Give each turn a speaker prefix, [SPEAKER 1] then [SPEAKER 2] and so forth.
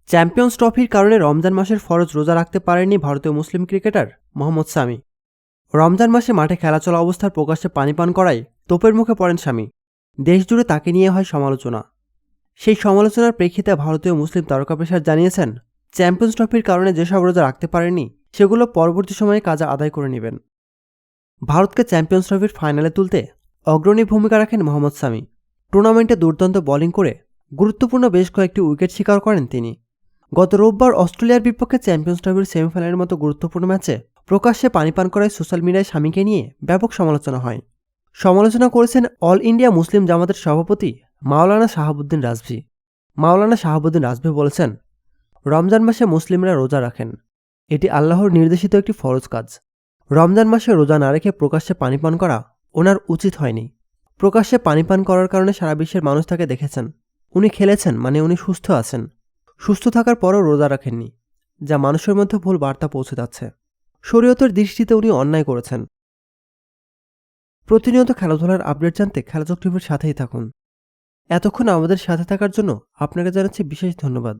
[SPEAKER 1] Champions ট্রফির কারণে রমজান মাসের ফরজ রোজা রাখতে পারেননি ভারতীয় মুসলিম ক্রিকেটার মোহাম্মদ সামি। রমজান মাসে মাঠে খেলা চলা অবস্থার প্রকাশ্যে পানি পান করায় তোপের মুখে পড়েন সামি। দেশজুড়ে তাকে নিয়ে হয় সমালোচনা। সেই সমালোচনার প্রেক্ষিতে ভারতীয় মুসলিম তারকা পেসার জানিয়েছেন, চ্যাম্পিয়ন্স ট্রফির কারণে যেসব রোজা রাখতে পারেননি সেগুলো পরবর্তী সময়ে কাজা আদায় করে নেবেন। ভারতকে চ্যাম্পিয়ন্স ট্রফির ফাইনালে তুলতে অগ্রণী ভূমিকা রাখেন মোহাম্মদ সামি। টুর্নামেন্টে দুর্দান্ত বোলিং করে গুরুত্বপূর্ণ বেশ কয়েকটি উইকেট শিকার করেন তিনি। গত রোববার অস্ট্রেলিয়ার বিপক্ষে চ্যাম্পিয়ন্স ট্রফির সেমিফাইনালের মতো গুরুত্বপূর্ণ ম্যাচে প্রকাশ্যে পানি পান করায় সোশ্যাল মিডিয়ায় স্বামীকে নিয়ে ব্যাপক সমালোচনা হয়। সমালোচনা করেছেন অল ইন্ডিয়া মুসলিম জামাতের সভাপতি মাওলানা শাহাবুদ্দিন রাজভী। মাওলানা শাহাবুদ্দিন রাজভী বলেছেন, রমজান মাসে মুসলিমরা রোজা রাখেন, এটি আল্লাহর নির্দেশিত একটি ফরজ কাজ। রমজান মাসে রোজা না রেখে প্রকাশ্যে পানি পান করা ওনার উচিত হয়নি। প্রকাশ্যে পানি পান করার কারণে সারা বিশ্বের মানুষ তাকে দেখেছেন। উনি খেলেছেন মানে উনি সুস্থ আছেন। সুস্থ থাকার পরও রোজা রাখেননি, যা মানুষের মধ্যে ভুল বার্তা পৌঁছে যাচ্ছে। শরীয়তের দৃষ্টিতে উনি অন্যায় করেছেন। প্রতিনিয়ত খেলাধুলার আপডেট জানতে খেলাচক টিভির সাথেই থাকুন। এতক্ষণ আমাদের সাথে থাকার জন্য আপনাকে জানাচ্ছি বিশেষ ধন্যবাদ।